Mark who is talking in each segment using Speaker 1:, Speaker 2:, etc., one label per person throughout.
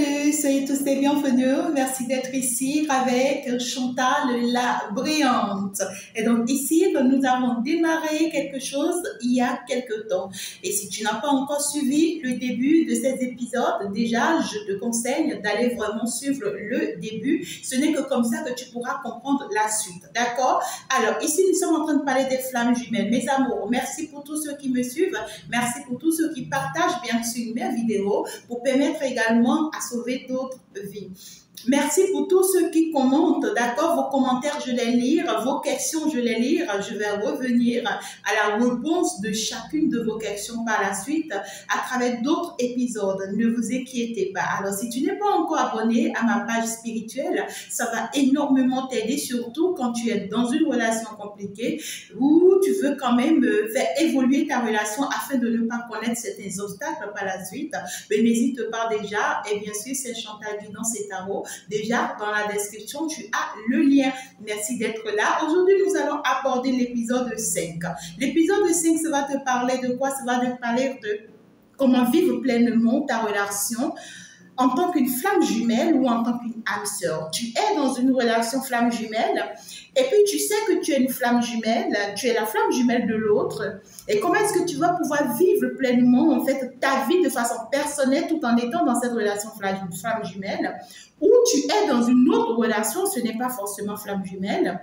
Speaker 1: Salut, soyez tous les bienvenus. Merci d'être ici avec Chantal la Brillante. Et donc ici, nous avons démarré quelque chose il y a quelque temps. Et si tu n'as pas encore suivi le début de ces épisodes, déjà, je te conseille d'aller vraiment suivre le début. Ce n'est que comme ça que tu pourras comprendre la suite. D'accord? Alors ici, nous sommes en train de parler des flammes jumelles. Mes amours, merci pour tous ceux qui me suivent. Merci pour tous ceux qui partagent bien sûr mes vidéos pour permettre également à sauver d'autres vies. Merci pour tous ceux qui commentent, d'accord? Vos commentaires, je les lire, vos questions, je les lire. Je vais revenir à la réponse de chacune de vos questions par la suite à travers d'autres épisodes. Ne vous inquiétez pas. Alors, si tu n'es pas encore abonné à ma page spirituelle, ça va énormément t'aider, surtout quand tu es dans une relation compliquée où tu veux quand même faire évoluer ta relation afin de ne pas connaître certains obstacles par la suite. Mais n'hésite pas déjà. Et bien sûr, c'est Chantal Guidance et Tarot. Déjà, dans la description, tu as le lien. Merci d'être là. Aujourd'hui, nous allons aborder l'épisode 5. L'épisode 5, ça va te parler de quoi? Ça va te parler de comment vivre pleinement ta relation en tant qu'une flamme jumelle ou en tant qu'une âme sœur. Tu es dans une relation flamme jumelle et puis tu sais que tu es une flamme jumelle, tu es la flamme jumelle de l'autre. Et comment est-ce que tu vas pouvoir vivre pleinement en fait ta vie de façon personnelle tout en étant dans cette relation flamme jumelle, ou tu es dans une autre relation, ce n'est pas forcément flamme jumelle.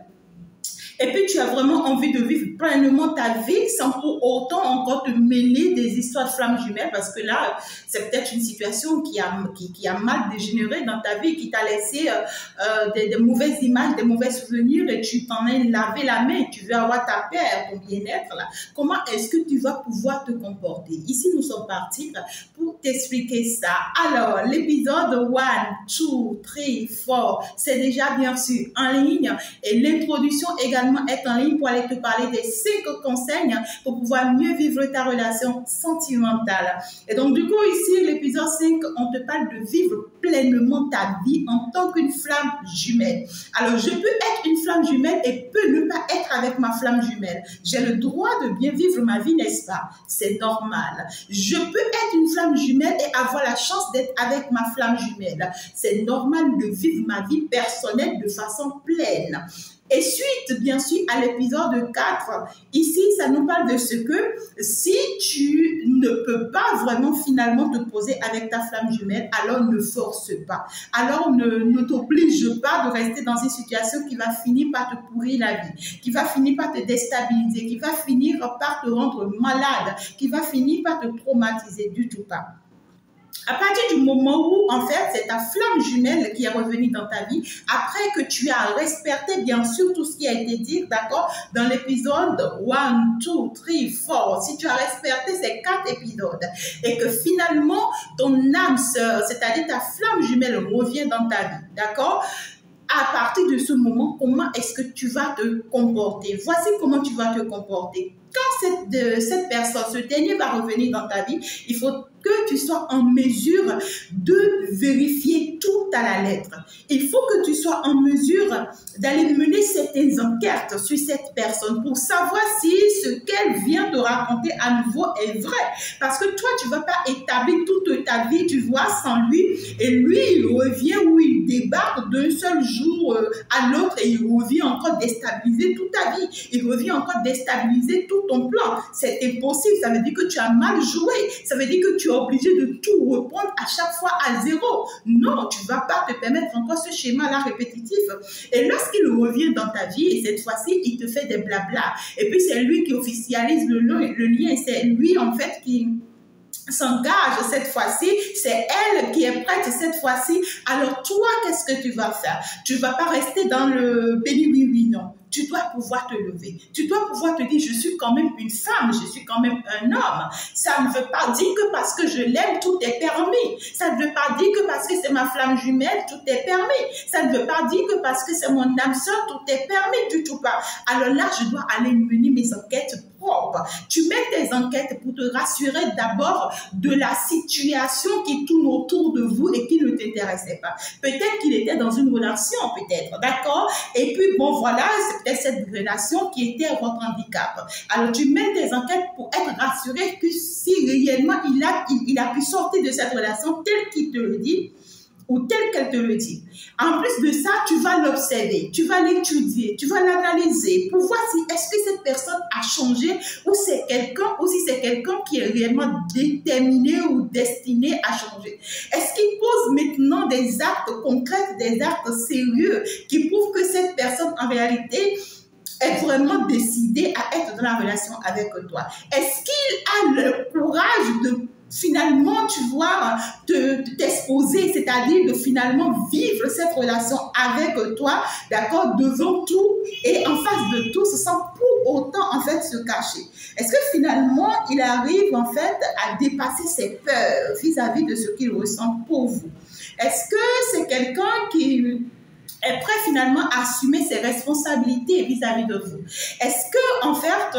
Speaker 1: Et puis, tu as vraiment envie de vivre pleinement ta vie sans pour autant encore te mêler des histoires de flammes jumelles, parce que là, c'est peut-être une situation qui a mal dégénéré dans ta vie, qui t'a laissé des mauvaises images, des mauvais souvenirs, et tu t'en es lavé la main, tu veux avoir ta paix, ton bien-être. Là. Comment est-ce que tu vas pouvoir te comporter? Ici, nous sommes partis pour t'expliquer ça. Alors, l'épisode 1, 2, 3, 4, c'est déjà bien sûr en ligne, et l'introduction également est en ligne pour aller te parler des 5 conseils pour pouvoir mieux vivre ta relation sentimentale. Et donc, du coup, ici, l'épisode 5, on te parle de vivre pleinement ta vie en tant qu'une flamme jumelle. Alors, je peux être une flamme jumelle et peux ne pas être avec ma flamme jumelle. J'ai le droit de bien vivre ma vie, n'est-ce pas? C'est normal. Je peux être une flamme jumelle et avoir la chance d'être avec ma flamme jumelle. C'est normal de vivre ma vie personnelle de façon pleine. Et suite, bien sûr, à l'épisode 4, ici, ça nous parle de ce que si tu ne peux pas vraiment finalement te poser avec ta flamme jumelle, alors ne force pas. Alors ne t'oblige pas de rester dans une situation qui va finir par te pourrir la vie, qui va finir par te déstabiliser, qui va finir par te rendre malade, qui va finir par te traumatiser, du tout pas. À partir du moment où, en fait, c'est ta flamme jumelle qui est revenue dans ta vie, après que tu as respecté, bien sûr, tout ce qui a été dit, d'accord, dans l'épisode 1, 2, 3, 4, si tu as respecté ces 4 épisodes, et que finalement, ton âme sœur, c'est-à-dire ta flamme jumelle revient dans ta vie, d'accord? À partir de ce moment, comment est-ce que tu vas te comporter? Voici comment tu vas te comporter. Quand cette personne, ce dernier va revenir dans ta vie, il faut que tu sois en mesure de vérifier tout à la lettre. Il faut que tu sois en mesure d'aller mener certaines enquêtes sur cette personne pour savoir si ce qu'elle vient te raconter à nouveau est vrai. Parce que toi, tu ne vas pas établir toute ta vie, tu vois, sans lui. Et lui, il revient ou il débarque d'un seul jour à l'autre et il revient encore déstabiliser toute ta vie. Il revient encore déstabiliser tout ton plan. C'est impossible. Ça veut dire que tu as mal joué. Ça veut dire que tu es obligé de tout reprendre à chaque fois à zéro. Non, tu ne vas pas te permettre encore ce schéma-là répétitif. Et lorsqu'il revient dans ta vie, et cette fois-ci, il te fait des blabla. Et puis, c'est lui qui officialise le lien. C'est lui, en fait, qui s'engage cette fois-ci, c'est elle qui est prête cette fois-ci. Alors toi, qu'est-ce que tu vas faire? Tu ne vas pas rester dans le béni oui oui non. Tu dois pouvoir te lever. Tu dois pouvoir te dire, je suis quand même une femme, je suis quand même un homme. Ça ne veut pas dire que parce que je l'aime, tout est permis. Ça ne veut pas dire que parce que c'est ma flamme jumelle, tout est permis. Ça ne veut pas dire que parce que c'est mon âme sœur, tout est permis, du tout pas. Alors là, je dois aller mener mes enquêtes propres. Tu mets tes enquêtes pour te rassurer d'abord de la situation qui tourne autour de vous et qui ne t'intéressait pas. Peut-être qu'il était dans une relation, peut-être, d'accord? Et puis, bon, voilà, c'est peut-être cette relation qui était votre handicap. Alors, tu mets tes enquêtes pour être rassuré que si réellement il a pu sortir de cette relation telle qu'il te le dit, ou telle qu'elle te le dit. En plus de ça, tu vas l'observer, tu vas l'étudier, tu vas l'analyser pour voir si est-ce que cette personne a changé ou c'est quelqu'un, ou si c'est quelqu'un qui est réellement déterminé ou destiné à changer. Est-ce qu'il pose maintenant des actes concrets, des actes sérieux qui prouvent que cette personne en réalité est vraiment décidé à être dans la relation avec toi? Est-ce qu'il a le courage de finalement, tu vois, t'exposer, c'est-à-dire de finalement vivre cette relation avec toi, d'accord, devant tout et en face de tout, sans pour autant, en fait, se cacher? Est-ce que finalement, il arrive, en fait, à dépasser ses peurs vis-à-vis de ce qu'il ressent pour vous? Est-ce que c'est quelqu'un qui est prêt finalement à assumer ses responsabilités vis-à-vis de vous? Est-ce que, en fait,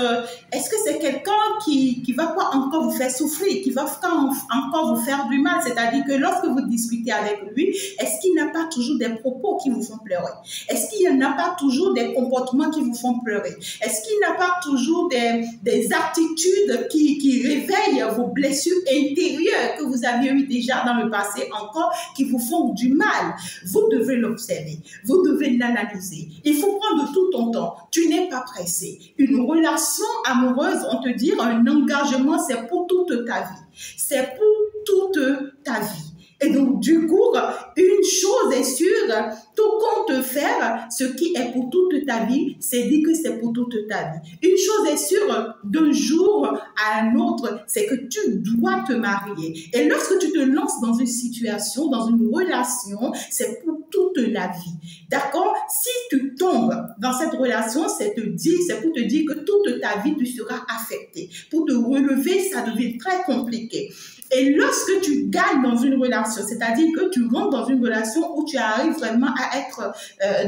Speaker 1: est-ce que c'est quelqu'un qui va pas encore vous faire souffrir, qui va encore vous faire du mal? C'est-à-dire que lorsque vous discutez avec lui, est-ce qu'il n'a pas toujours des propos qui vous font pleurer? Est-ce qu'il n'a pas toujours des comportements qui vous font pleurer? Est-ce qu'il n'a pas toujours des attitudes qui réveillent vos blessures intérieures que vous aviez eues déjà dans le passé encore, qui vous font du mal? Vous devez l'observer. Vous devez l'analyser. Il faut prendre tout ton temps. Tu n'es pas pressé. Une relation amoureuse, on te dit, un engagement, c'est pour toute ta vie. C'est pour toute ta vie. Et donc, du coup, une chose est sûre, tout compte faire, ce qui est pour toute ta vie, c'est dit que c'est pour toute ta vie. Une chose est sûre, d'un jour à un autre, c'est que tu dois te marier. Et lorsque tu te lances dans une situation, dans une relation, c'est pour toute la vie. D'accord? Si tu tombes dans cette relation, c'est pour te dire que toute ta vie, tu seras affecté. Pour te relever, ça devient très compliqué. Et lorsque tu gagnes dans une relation, c'est-à-dire que tu rentres dans une relation où tu arrives vraiment à être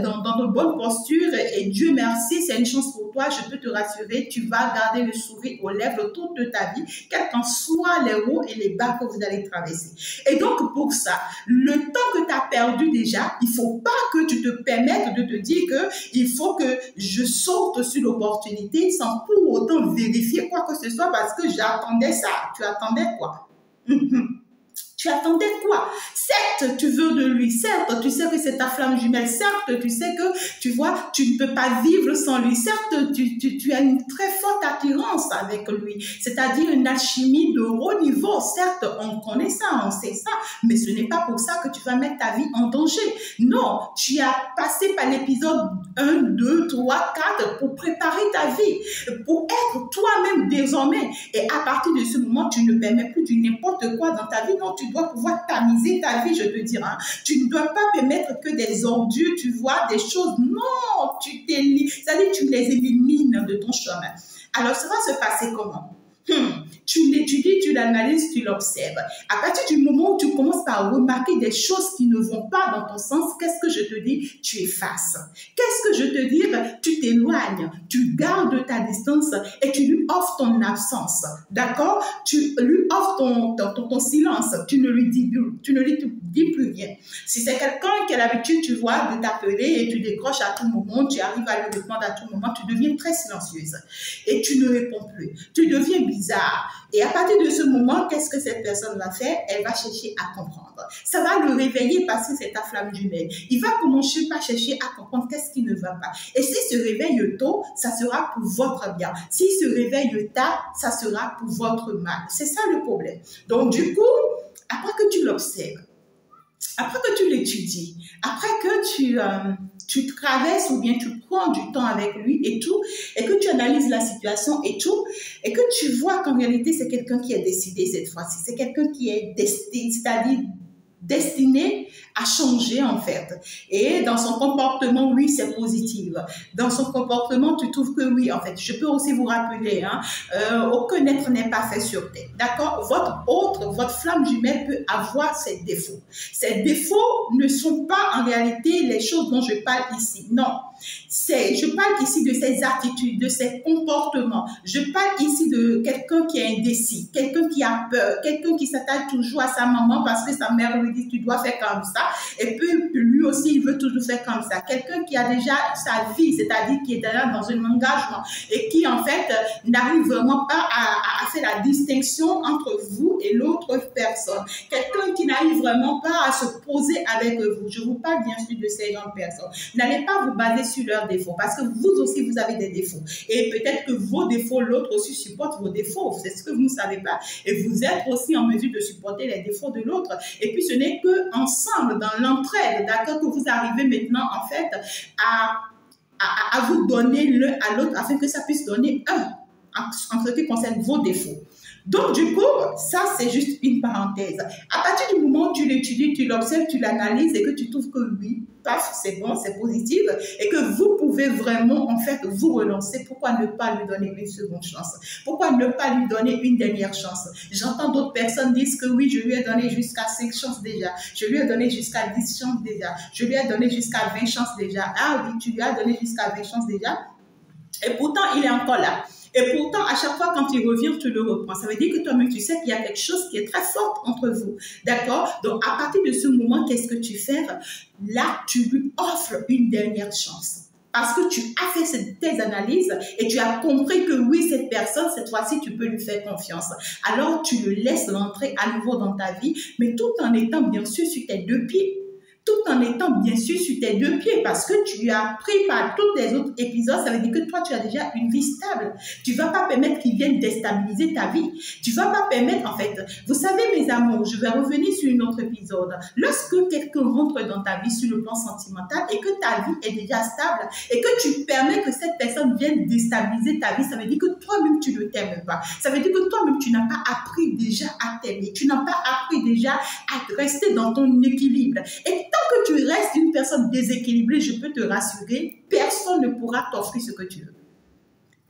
Speaker 1: dans de bonnes postures, et Dieu merci, c'est une chance pour toi, je peux te rassurer, tu vas garder le sourire aux lèvres toute ta vie, quels qu'en soient les hauts et les bas que vous allez traverser. Et donc pour ça, le temps que tu as perdu déjà, il ne faut pas que tu te permettes de te dire qu'il faut que je saute sur l'opportunité sans pour autant vérifier quoi que ce soit parce que j'attendais ça. Tu attendais quoi? Tu attendais quoi? Certes, tu veux de lui. Certes, tu sais que c'est ta flamme jumelle. Certes, tu sais que, tu vois, tu ne peux pas vivre sans lui. Certes, tu as une très forte attirance avec lui. C'est-à-dire une alchimie de haut niveau. Certes, on connaît ça, on sait ça. Mais ce n'est pas pour ça que tu vas mettre ta vie en danger. Non, tu as passé par l'épisode 1, 2, 3, 4 pour préparer ta vie. Pour être toi-même désormais. Et à partir de ce moment, tu ne permets plus du n'importe quoi dans ta vie. Non, tu dois pouvoir tamiser ta vie, je te dirais. Tu ne dois pas permettre que des ordures, tu vois, des choses. Non, c'est-à-dire tu les élimines de ton chemin. Alors, ça va se passer comment? Tu l'étudies, tu l'analyses, tu l'observes. À partir du moment où tu commences par remarquer des choses qui ne vont pas dans ton sens, qu'est-ce que je te dis? Tu effaces. Qu'est-ce que je te dis? Tu t'éloignes, tu gardes ta distance et tu lui offres ton absence. D'accord? Tu lui offres ton silence. Tu ne lui dis plus rien. Si c'est quelqu'un qui a l'habitude, tu vois, de t'appeler et tu décroches à tout moment, tu arrives à lui répondre à tout moment, tu deviens très silencieuse et tu ne réponds plus. Tu deviens bizarre. Et à partir de ce moment, qu'est-ce que cette personne va faire? Elle va chercher à comprendre. Ça va le réveiller parce que c'est ta flamme jumelle. Il va commencer par chercher à comprendre qu'est-ce qui ne va pas. Et s'il se réveille tôt, ça sera pour votre bien. S'il se réveille tard, ça sera pour votre mal. C'est ça le problème. Donc du coup, après que tu l'observes, après que tu l'étudies, après que tu traverses ou bien tu prends du temps avec lui et tout, et que tu analyses la situation et tout, et que tu vois qu'en réalité, c'est quelqu'un qui est décidé cette fois-ci. C'est quelqu'un qui est destiné, c'est-à-dire destiné à changer en fait. Et dans son comportement, oui, c'est positif. Dans son comportement, tu trouves que oui, en fait. Je peux aussi vous rappeler, aucun être n'est pas fait sur terre. D'accord? Votre flamme jumelle peut avoir ses défauts. Ces défauts ne sont pas en réalité les choses dont je parle ici. Non. Je parle ici de ses attitudes, de ses comportements. Je parle ici de quelqu'un qui est indécis, quelqu'un qui a peur, quelqu'un qui s'attache toujours à sa maman parce que sa mère lui dit tu dois faire comme ça. Et puis lui aussi, il veut toujours faire comme ça. Quelqu'un qui a déjà sa vie, c'est-à-dire qui est déjà dans un engagement et qui en fait n'arrive vraiment pas à faire la distinction entre vous et l'autre personne. Quelqu'un qui n'arrive vraiment pas à se poser avec vous. Je vous parle bien sûr de ces gens de personnes. N'allez pas vous baser sur leurs défauts parce que vous aussi, vous avez des défauts. Et peut-être que vos défauts, l'autre aussi supporte vos défauts. C'est ce que vous ne savez pas. Et vous êtes aussi en mesure de supporter les défauts de l'autre. Et puis, ce n'est qu'ensemble, dans l'entraide, d'accord, que vous arrivez maintenant, en fait, à vous donner l'un à l'autre afin que ça puisse donner un en ce qui concerne vos défauts. Donc, du coup, ça, c'est juste une parenthèse. À partir du moment où tu l'étudies, tu l'observes, tu l'analyses et que tu trouves que oui, paf, c'est bon, c'est positif et que vous pouvez vraiment, en fait, vous relancer, pourquoi ne pas lui donner une seconde chance? Pourquoi ne pas lui donner une dernière chance? J'entends d'autres personnes dire que oui, je lui ai donné jusqu'à 5 chances déjà. Je lui ai donné jusqu'à 10 chances déjà. Je lui ai donné jusqu'à 20 chances déjà. Ah oui, tu lui as donné jusqu'à 20 chances déjà. Et pourtant, il est encore là. Et pourtant, à chaque fois, quand il revient, tu le reprends. Ça veut dire que toi-même, tu sais qu'il y a quelque chose qui est très fort entre vous. D'accord? Donc, à partir de ce moment, qu'est-ce que tu fais? Là, tu lui offres une dernière chance. Parce que tu as fait tes analyses et tu as compris que oui, cette personne, cette fois-ci, tu peux lui faire confiance. Alors, tu le laisses rentrer à nouveau dans ta vie, mais tout en étant bien sûr sur tes deux pieds. Tout en étant bien sûr sur tes deux pieds parce que tu as pris par tous les autres épisodes, ça veut dire que toi, tu as déjà une vie stable. Tu ne vas pas permettre qu'ils viennent déstabiliser ta vie. Tu ne vas pas permettre, en fait, vous savez, mes amours, je vais revenir sur un autre épisode. Lorsque quelqu'un rentre dans ta vie sur le plan sentimental et que ta vie est déjà stable et que tu permets que cette personne vienne déstabiliser ta vie, ça veut dire que toi-même, tu ne t'aimes pas. Ça veut dire que toi-même, tu n'as pas appris déjà à t'aimer. Tu n'as pas appris déjà à rester dans ton équilibre. Et tant que tu restes une personne déséquilibrée, je peux te rassurer, personne ne pourra t'offrir ce que tu veux.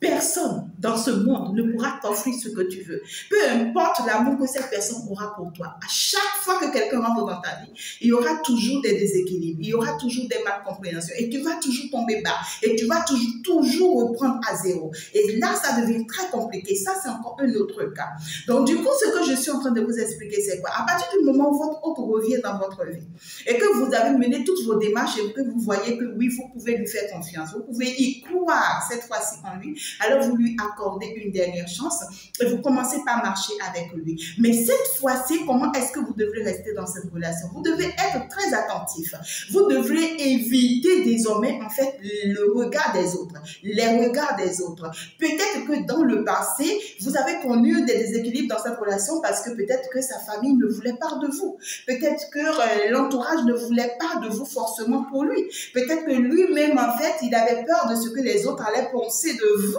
Speaker 1: Personne dans ce monde ne pourra t'offrir ce que tu veux. Peu importe l'amour que cette personne aura pour toi. À chaque fois que quelqu'un rentre dans ta vie, il y aura toujours des déséquilibres, il y aura toujours des malcompréhensions et tu vas toujours tomber bas et tu vas toujours reprendre à zéro. Et là, ça devient très compliqué. Ça, c'est encore un autre cas. Donc, du coup, ce que je suis en train de vous expliquer, c'est quoi? À partir du moment où votre hôte revient dans votre vie et que vous avez mené toutes vos démarches et que vous voyez que oui, vous pouvez lui faire confiance, vous pouvez y croire cette fois-ci en lui, alors vous lui accordez une dernière chance et vous commencez par marcher avec lui. Mais cette fois-ci, comment est-ce que vous devrez rester dans cette relation? Vous devez être très attentif. Vous devrez éviter désormais, en fait, le regard des autres, les regards des autres. Peut-être que dans le passé, vous avez connu des déséquilibres dans cette relation parce que peut-être que sa famille ne voulait pas de vous. Peut-être que l'entourage ne voulait pas de vous forcément pour lui. Peut-être que lui-même, en fait, il avait peur de ce que les autres allaient penser de vous.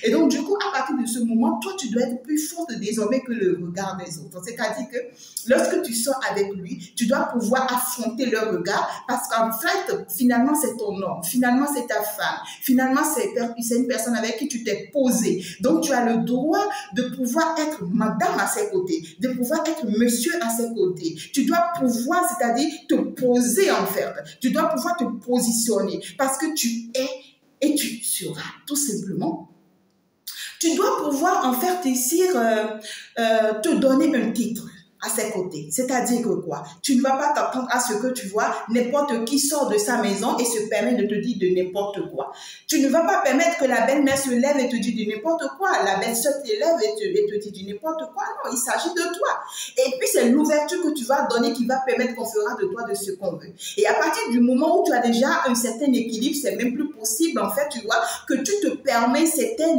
Speaker 1: Et donc, du coup, à partir de ce moment, toi, tu dois être plus forte désormais que le regard des autres. C'est-à-dire que lorsque tu sors avec lui, tu dois pouvoir affronter leur regard parce qu'en fait, finalement, c'est ton homme. Finalement, c'est ta femme. Finalement, c'est une personne avec qui tu t'es posé. Donc, tu as le droit de pouvoir être madame à ses côtés, de pouvoir être monsieur à ses côtés. Tu dois pouvoir, c'est-à-dire te poser en fait. Tu dois pouvoir te positionner parce que tu es et tu seras tout simplement. Tu dois pouvoir en fait ici te donner un titre à ses côtés. C'est-à-dire que quoi? Tu ne vas pas t'attendre à ce que tu vois n'importe qui sort de sa maison et se permet de te dire de n'importe quoi. Tu ne vas pas permettre que la belle-mère se lève et te dise de n'importe quoi. La belle-sœur te lève et te dit de n'importe quoi. Non, il s'agit de toi. Et puis, c'est l'ouverture que tu vas donner qui va permettre qu'on fera de toi de ce qu'on veut. Et à partir du moment où tu as déjà un certain équilibre, c'est même plus possible, en fait, tu vois, que tu te permets certains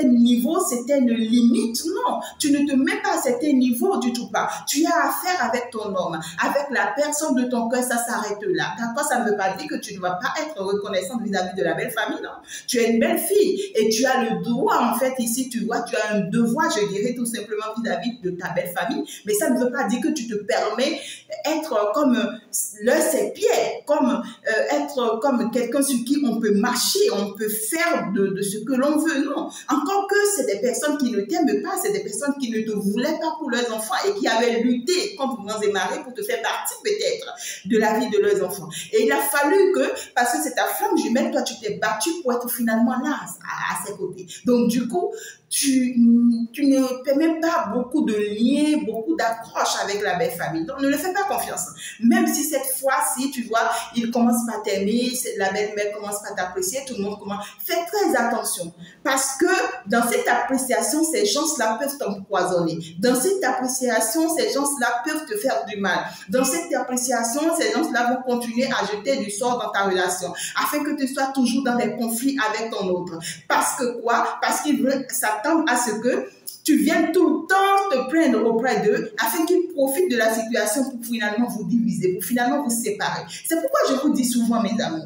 Speaker 1: niveaux, certaines limites. Non, tu ne te mets pas à certains niveaux du tout pas. Tu as affaire avec ton homme, avec la personne de ton cœur, ça s'arrête là. D'accord, ça ne veut pas dire que tu ne vas pas être reconnaissante vis-à-vis de la belle famille, non. Tu es une belle fille et tu as le droit, en fait, ici, tu vois, tu as un devoir, je dirais, tout simplement vis-à-vis de ta belle famille. Mais ça ne veut pas dire que tu te permets être comme ses pieds, comme être comme quelqu'un sur qui on peut marcher, on peut faire de ce que l'on veut. Non. Encore que c'est des personnes qui ne t'aiment pas, c'est des personnes qui ne te voulaient pas pour leurs enfants et qui avaient lutté contre vents et marées pour te faire partie peut-être de la vie de leurs enfants. Et il a fallu que, parce que c'est ta flamme jumelle, toi tu t'es battu pour être finalement là, à ses côtés. Donc du coup, tu ne permets pas beaucoup de liens, beaucoup d'accroches avec la belle famille. Donc, ne le fais pas confiance. Même si cette fois-ci, tu vois, il commence par t'aimer, la belle-mère commence par t'apprécier, tout le monde commence. Fais très attention. Parce que dans cette appréciation, ces gens-là peuvent t'empoisonner. Dans cette appréciation, ces gens-là peuvent te faire du mal. Dans cette appréciation, ces gens-là vont continuer à jeter du sort dans ta relation, afin que tu sois toujours dans des conflits avec ton autre. Parce que quoi? Parce qu'ils veulent s'attendre à ce que tu viennes tout le temps te plaindre auprès d'eux afin qu'ils profitent de la situation pour finalement vous diviser, pour finalement vous séparer. C'est pourquoi je vous dis souvent, mes amis,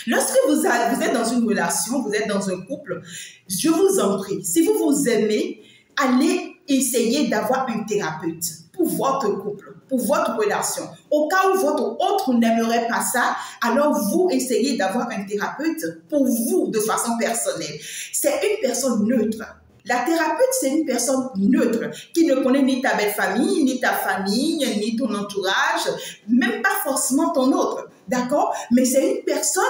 Speaker 1: lorsque vous êtes dans une relation, vous êtes dans un couple, je vous en prie, si vous vous aimez, allez essayer d'avoir une thérapeute pour votre couple, pour votre relation. Au cas où votre autre n'aimerait pas ça, alors vous essayez d'avoir un thérapeute pour vous de façon personnelle. C'est une personne neutre. La thérapeute, c'est une personne neutre qui ne connaît ni ta belle famille, ni ta famille, ni ton entourage, même pas forcément ton autre. D'accord? Mais c'est une personne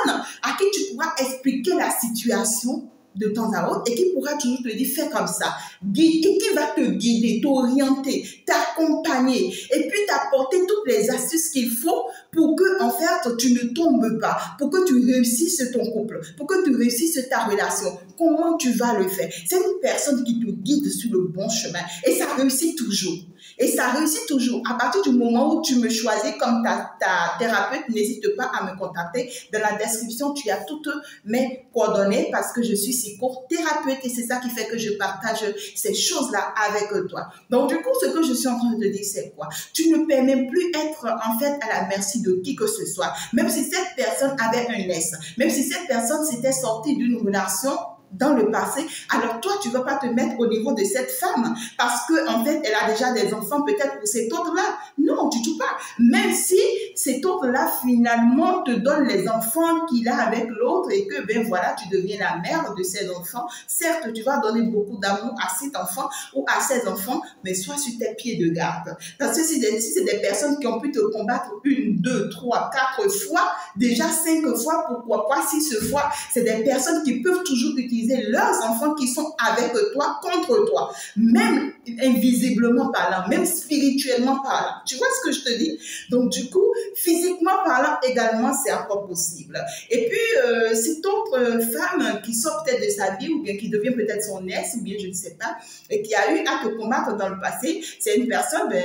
Speaker 1: à qui tu pourras expliquer la situation de temps à autre et qui pourra toujours te dire fais comme ça, et qui va te guider, t'orienter, t'accompagner et puis t'apporter toutes les astuces qu'il faut pour que en fait tu ne tombes pas, pour que tu réussisses ton couple, pour que tu réussisses ta relation. Comment tu vas le faire? C'est une personne qui te guide sur le bon chemin et ça réussit toujours. Et ça réussit toujours. À partir du moment où tu me choisis comme ta thérapeute, n'hésite pas à me contacter. Dans la description, tu as toutes mes coordonnées parce que je suis psychothérapeute et c'est ça qui fait que je partage ces choses-là avec toi. Donc, du coup, ce que je suis en train de te dire, c'est quoi? Tu ne peux même plus être en fait à la merci de qui que ce soit. Même si cette personne avait un ex, même si cette personne s'était sortie d'une relation dans le passé, alors toi, tu ne vas pas te mettre au niveau de cette femme parce qu'en fait, elle a déjà des enfants peut-être pour cet autre-là. Non, tu ne joues pas. Même si cet autre-là, finalement, te donne les enfants qu'il a avec l'autre et que, ben voilà, tu deviens la mère de ces enfants. Certes, tu vas donner beaucoup d'amour à cet enfant ou à ces enfants, mais sois sur tes pieds de garde. Parce que si c'est des personnes qui ont pu te combattre 1, 2, 3, 4 fois, déjà 5 fois, pourquoi pas 6 fois, c'est des personnes qui peuvent toujours utiliser leurs enfants qui sont avec toi contre toi, même invisiblement parlant, même spirituellement parlant. Tu vois ce que je te dis? Donc du coup, physiquement parlant également, c'est encore possible. Et puis, cette autre femme qui sort peut-être de sa vie ou bien qui devient peut-être son ex ou bien je ne sais pas, et qui a eu à te combattre dans le passé, c'est une personne, ben,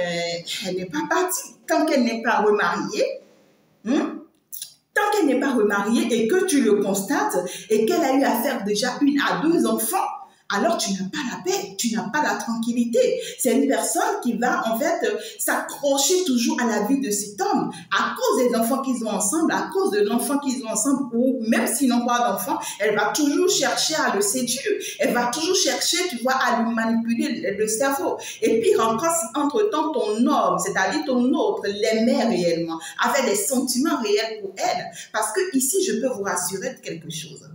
Speaker 1: elle n'est pas partie. Tant qu'elle n'est pas remariée, tant qu'elle n'est pas remariée et que tu le constates et qu'elle a eu à faire déjà 1 à 2 enfants, alors tu n'as pas la paix, tu n'as pas la tranquillité. C'est une personne qui va en fait s'accrocher toujours à la vie de cet homme à cause des enfants qu'ils ont ensemble, à cause de l'enfant qu'ils ont ensemble, ou même s'ils n'ont pas d'enfant, elle va toujours chercher à le séduire, elle va toujours chercher, tu vois, à lui manipuler le cerveau. Et puis encore si entre-temps ton homme, c'est-à-dire ton autre, l'aimait réellement, avait des sentiments réels pour elle. Parce que ici, je peux vous rassurer de quelque chose.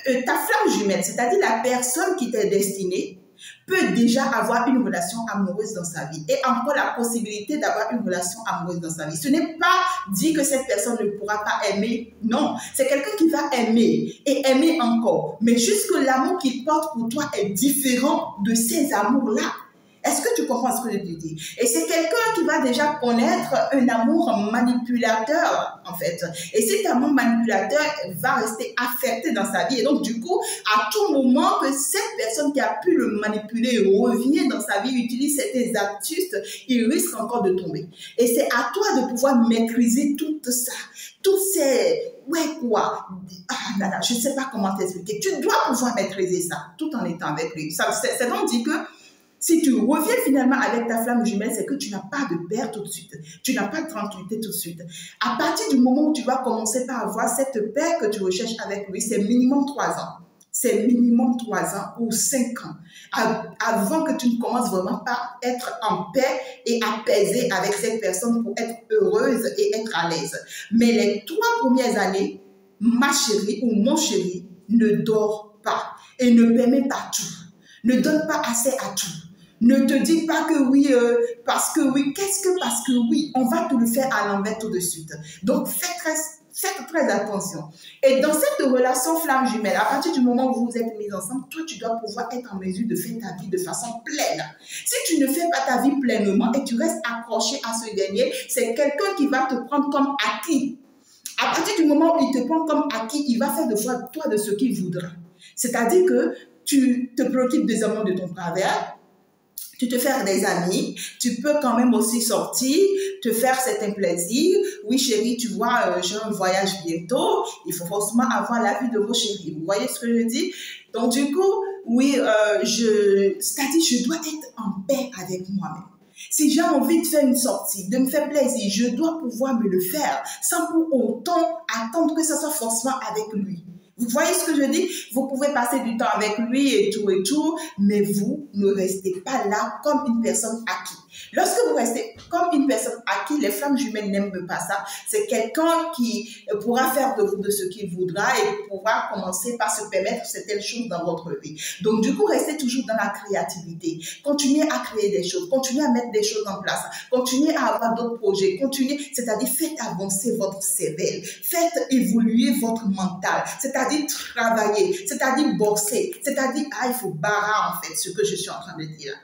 Speaker 1: Ta flamme jumelle, c'est-à-dire la personne qui t'est destinée, peut déjà avoir une relation amoureuse dans sa vie et encore la possibilité d'avoir une relation amoureuse dans sa vie. Ce n'est pas dit que cette personne ne pourra pas aimer. Non, c'est quelqu'un qui va aimer et aimer encore. Mais juste que l'amour qu'il porte pour toi est différent de ces amours-là. Est-ce que tu comprends ce que je te dis? Et c'est quelqu'un qui va déjà connaître un amour manipulateur, en fait. Et cet amour manipulateur va rester affecté dans sa vie. Et donc, du coup, à tout moment que cette personne qui a pu le manipuler revient dans sa vie, utilise certaines astuces, il risque encore de tomber. Et c'est à toi de pouvoir maîtriser tout ça. Toutes ces... Ouais, quoi? Je ne sais pas comment t'expliquer. Tu dois pouvoir maîtriser ça, tout en étant avec lui. C'est donc dit que si tu reviens finalement avec ta flamme jumelle, c'est que tu n'as pas de paix tout de suite. Tu n'as pas de tranquillité tout de suite. À partir du moment où tu vas commencer par avoir cette paix que tu recherches avec lui, c'est minimum 3 ans. c'est minimum 3 ans ou 5 ans avant que tu ne commences vraiment par être en paix et apaisé avec cette personne pour être heureuse et être à l'aise. Mais les 3 premières années, ma chérie ou mon chéri, ne dors pas et ne permet pas tout. Ne donne pas assez à tout. Ne te dis pas que oui, parce que oui. Qu'est-ce que parce que oui? On va te le faire à l'envers tout de suite. Donc, faites très attention. Et dans cette relation flamme jumelle, à partir du moment où vous vous êtes mis ensemble, toi, tu dois pouvoir être en mesure de faire ta vie de façon pleine. Si tu ne fais pas ta vie pleinement et tu restes accroché à ce dernier, c'est quelqu'un qui va te prendre comme acquis. À partir du moment où il te prend comme acquis, il va faire de toi de ce qu'il voudra. C'est-à-dire que tu te préoccupes désormais de ton travail, tu te fais des amis, tu peux quand même aussi sortir, te faire certains plaisirs. Oui, chérie, tu vois, j'ai un voyage bientôt, il faut forcément avoir l'avis de vos chéris. Vous voyez ce que je dis? Donc, du coup, oui, c'est-à-dire, je dois être en paix avec moi-même. Si j'ai envie de faire une sortie, de me faire plaisir, je dois pouvoir me le faire sans pour autant attendre que ça soit forcément avec lui. Vous voyez ce que je dis? Vous pouvez passer du temps avec lui et tout, mais vous ne restez pas là comme une personne acquise. Lorsque vous restez comme une personne acquise, les flammes jumelles n'aiment pas ça. C'est quelqu'un qui pourra faire de vous de ce qu'il voudra et pourra commencer par se permettre certaines choses dans votre vie. Donc, du coup, restez toujours dans la créativité. Continuez à créer des choses, continuez à mettre des choses en place, continuez à avoir d'autres projets, continuez, c'est-à-dire faites avancer votre cervelle, faites évoluer votre mental, c'est-à-dire travailler, c'est-à-dire boxer, c'est-à-dire, il faut barrer en fait ce que je suis en train de dire.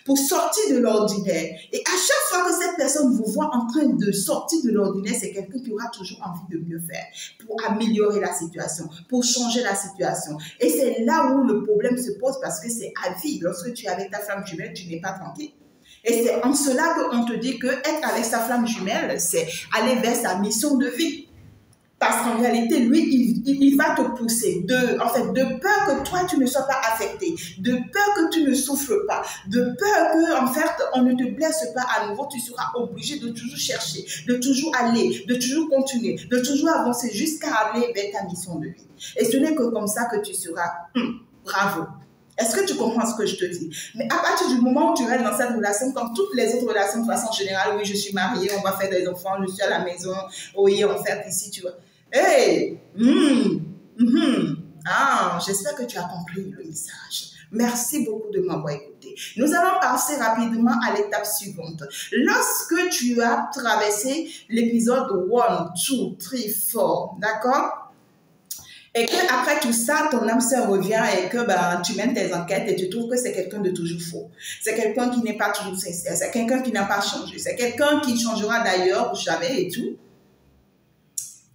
Speaker 1: Pour sortir de l'ordinaire. Et à chaque fois que cette personne vous voit en train de sortir de l'ordinaire, c'est quelqu'un qui aura toujours envie de mieux faire, pour améliorer la situation, pour changer la situation. Et c'est là où le problème se pose parce que c'est à vie. Lorsque tu es avec ta flamme jumelle, tu n'es pas tranquille. Et c'est en cela qu'on te dit que être avec sa flamme jumelle, c'est aller vers sa mission de vie. Parce qu'en réalité, lui, il va te pousser de peur que toi, tu ne sois pas affecté, de peur que tu ne souffres pas, de peur que, en fait, on ne te blesse pas à nouveau, tu seras obligé de toujours chercher, de toujours aller, de toujours continuer, de toujours avancer jusqu'à aller vers ta mission de vie. Et ce n'est que comme ça que tu seras bravo. Est-ce que tu comprends ce que je te dis? Mais à partir du moment où tu restes dans cette relation, comme toutes les autres relations de façon générale, oui, je suis mariée, on va faire des enfants, je suis à la maison, oui, on fait ici, tu vois. Hey! J'espère que tu as compris le message. Merci beaucoup de m'avoir écouté. Nous allons passer rapidement à l'étape suivante. Lorsque tu as traversé l'épisode 1, 2, 3, 4, d'accord? Et que après tout ça, ton âme sœur revient et que tu mènes tes enquêtes et tu trouves que c'est quelqu'un de toujours faux. C'est quelqu'un qui n'est pas toujours sincère. C'est quelqu'un qui n'a pas changé. C'est quelqu'un qui changera d'ailleurs jamais et tout.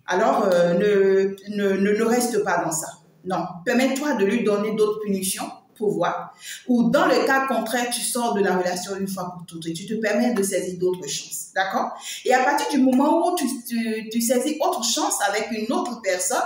Speaker 1: Alors, ne reste pas dans ça. Non, permets-toi de lui donner d'autres punitions pour voir. Ou dans le cas contraire, tu sors de la relation une fois pour toutes et tu te permets de saisir d'autres chances. D'accord? Et à partir du moment où tu saisis autre chance avec une autre personne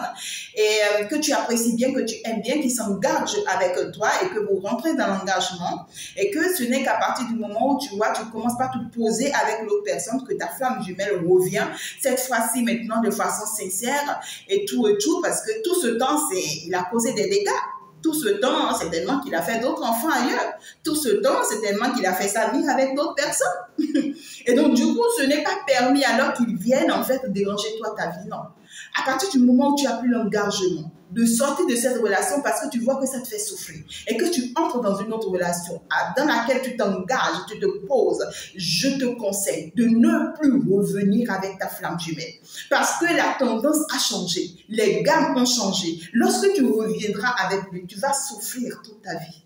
Speaker 1: et que tu apprécies bien, que tu aimes bien, qui s'engage avec toi et que vous rentrez dans l'engagement et que ce n'est qu'à partir du moment où tu commences par te poser avec l'autre personne que ta flamme jumelle revient, cette fois-ci maintenant de façon sincère et tout, parce que tout ce temps, il a causé des dégâts. Tout ce temps, c'est tellement qu'il a fait d'autres enfants ailleurs. Tout ce temps, c'est tellement qu'il a fait sa vie avec d'autres personnes. Et donc, du coup, ce n'est pas permis alors qu'ils viennent en fait déranger toi ta vie. Non. À partir du moment où tu as pris l'engagement de sortir de cette relation parce que tu vois que ça te fait souffrir et que tu entres dans une autre relation dans laquelle tu t'engages, tu te poses, je te conseille de ne plus revenir avec ta flamme jumelle parce que la tendance a changé, les gammes ont changé. Lorsque tu reviendras avec lui, tu vas souffrir toute ta vie.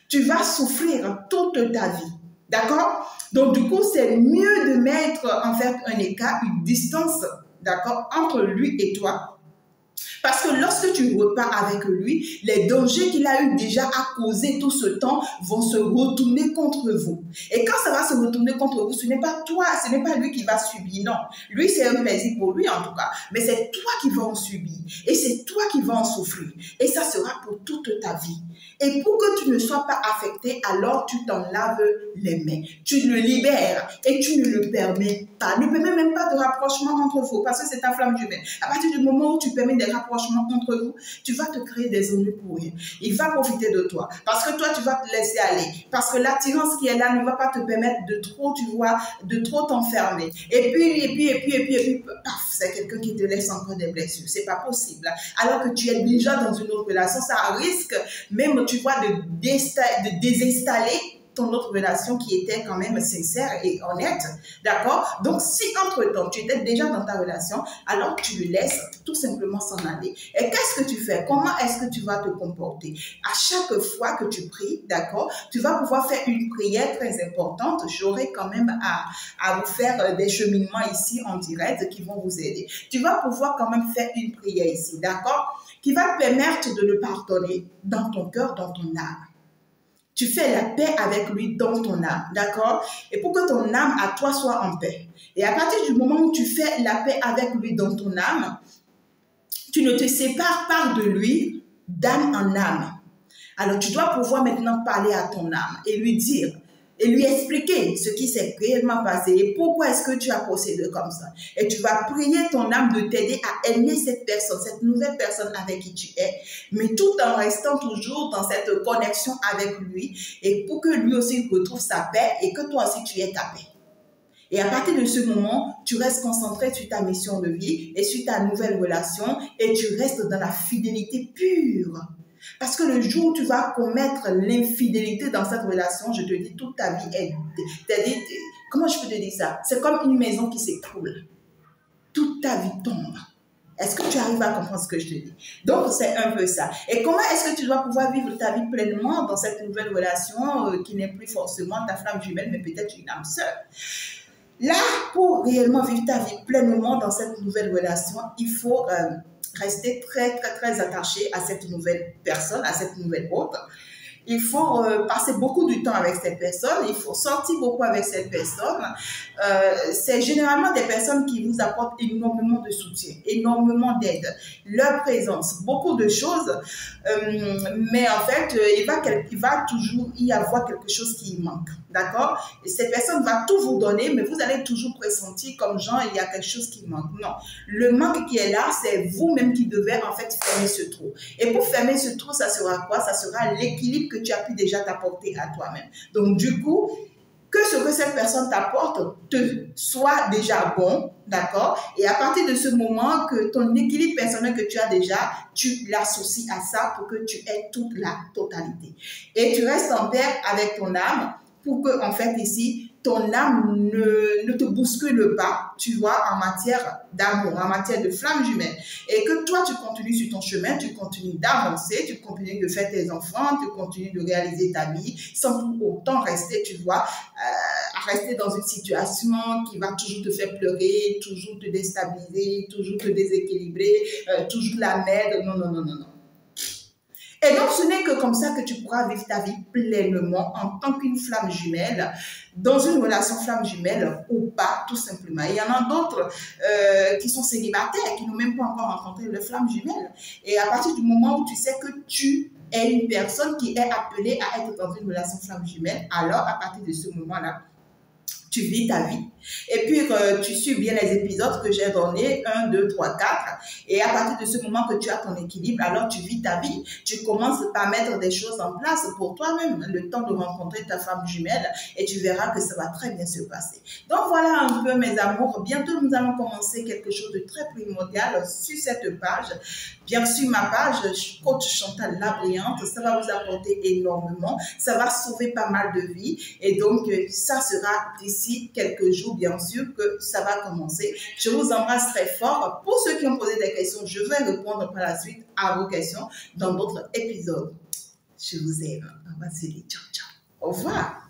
Speaker 1: Tu vas souffrir toute ta vie. D'accord? Donc, du coup, c'est mieux de mettre en fait un écart, une distance, d'accord, entre lui et toi. Parce que lorsque tu repars avec lui, les dangers qu'il a eu déjà à causer tout ce temps vont se retourner contre vous. Et quand ça va se retourner contre vous, ce n'est pas toi, ce n'est pas lui qui va subir, non. Lui, c'est un plaisir pour lui en tout cas. Mais c'est toi qui vas en subir. Et c'est toi qui vas en souffrir. Et ça sera pour toute ta vie.
Speaker 2: Et pour que tu ne sois pas affecté, alors tu t'en laves les mains. Tu le libères et tu ne le permets pas. Ne permets même pas de rapprochement entre vous parce que c'est ta flamme jumelle. À partir du moment où tu permets des rapprochements entre vous, tu vas te créer des ennuis pour rien. Il va profiter de toi parce que toi, tu vas te laisser aller. Parce que l'attirance qui est là ne va pas te permettre de trop, tu vois, de trop t'enfermer. Et puis, paf, c'est quelqu'un qui te laisse encore des blessures. C'est pas possible. Alors que tu es déjà dans une autre relation, ça risque même, tu vois, de désinstaller ton autre relation qui était quand même sincère et honnête, d'accord? Donc, si entre-temps, tu étais déjà dans ta relation, alors tu le laisses tout simplement s'en aller. Et qu'est-ce que tu fais? Comment est-ce que tu vas te comporter? À chaque fois que tu pries, d'accord, tu vas pouvoir faire une prière très importante. J'aurai quand même à vous faire des cheminements ici en direct qui vont vous aider. Tu vas pouvoir quand même faire une prière ici, d'accord, qui va te permettre de le pardonner dans ton cœur, dans ton âme. Tu fais la paix avec lui dans ton âme, d'accord? Et pour que ton âme à toi soit en paix. Et à partir du moment où tu fais la paix avec lui dans ton âme, tu ne te sépares pas de lui d'âme en âme. Alors tu dois pouvoir maintenant parler à ton âme et lui dire, et lui expliquer ce qui s'est réellement passé et pourquoi est-ce que tu as procédé comme ça. Et tu vas prier ton âme de t'aider à aimer cette personne, cette nouvelle personne avec qui tu es, mais tout en restant toujours dans cette connexion avec lui et pour que lui aussi retrouve sa paix et que toi aussi tu aies ta paix. Et à partir de ce moment, tu restes concentré sur ta mission de vie et sur ta nouvelle relation et tu restes dans la fidélité pure. Parce que le jour où tu vas commettre l'infidélité dans cette relation, je te dis, toute ta vie est... Comment je peux te dire ça? C'est comme une maison qui s'écroule. Toute ta vie tombe. Est-ce que tu arrives à comprendre ce que je te dis? Donc, c'est un peu ça. Et comment est-ce que tu dois pouvoir vivre ta vie pleinement dans cette nouvelle relation qui n'est plus forcément ta flamme jumelle, mais peut-être une âme sœur? Là, pour réellement vivre ta vie pleinement dans cette nouvelle relation, il faut... rester très attaché à cette nouvelle personne, à cette nouvelle hôte. Il faut passer beaucoup de temps avec cette personne, il faut sortir beaucoup avec cette personne. C'est généralement des personnes qui vous apportent énormément de soutien, énormément d'aide, leur présence, beaucoup de choses. Mais en fait, il va toujours y avoir quelque chose qui manque, d'accord? Et cette personne va tout vous donner, mais vous allez toujours pressentir comme genre, il y a quelque chose qui manque. Non, le manque qui est là, c'est vous-même qui devez en fait fermer ce trou. Et pour fermer ce trou, ça sera quoi? Ça sera l'équilibre que tu as pu déjà t'apporter à toi-même. Donc, du coup, que ce que cette personne t'apporte te soit déjà bon, d'accord? Et à partir de ce moment, que ton équilibre personnel que tu as déjà, tu l'associes à ça pour que tu aies toute la totalité. Et tu restes en paix avec ton âme pour que, en fait, ici, ton âme ne te bouscule pas, tu vois, en matière d'amour, en matière de flamme jumelle. Et que toi, tu continues sur ton chemin, tu continues d'avancer, tu continues de faire tes enfants, tu continues de réaliser ta vie, sans pour autant rester, tu vois, à rester dans une situation qui va toujours te faire pleurer, toujours te déstabiliser, toujours te déséquilibrer, toujours la merde. Non, non, non, non, non. Et donc, ce n'est que comme ça que tu pourras vivre ta vie pleinement en tant qu'une flamme jumelle, dans une relation flamme jumelle ou pas, tout simplement. Il y en a d'autres qui sont célibataires, qui n'ont même pas encore rencontré leur flamme jumelle. Et à partir du moment où tu sais que tu es une personne qui est appelée à être dans une relation flamme jumelle, alors à partir de ce moment-là, tu vis ta vie. Et puis, tu suis bien les épisodes que j'ai donnés, 1, 2, 3, 4. Et à partir de ce moment que tu as ton équilibre, alors tu vis ta vie. Tu commences par mettre des choses en place pour toi-même, le temps de rencontrer ta femme jumelle, et tu verras que ça va très bien se passer. Donc, voilà un peu, mes amours. Bientôt, nous allons commencer quelque chose de très primordial sur cette page. Bien sûr, ma page, Coach Chantal La Brillante, ça va vous apporter énormément. Ça va sauver pas mal de vies. Et donc, ça sera d'ici quelques jours, bien sûr, que ça va commencer. Je vous embrasse très fort. Pour ceux qui ont posé des questions, je vais répondre par la suite à vos questions dans d'autres épisodes. Je vous aime. On va se dire ciao, ciao. Au revoir.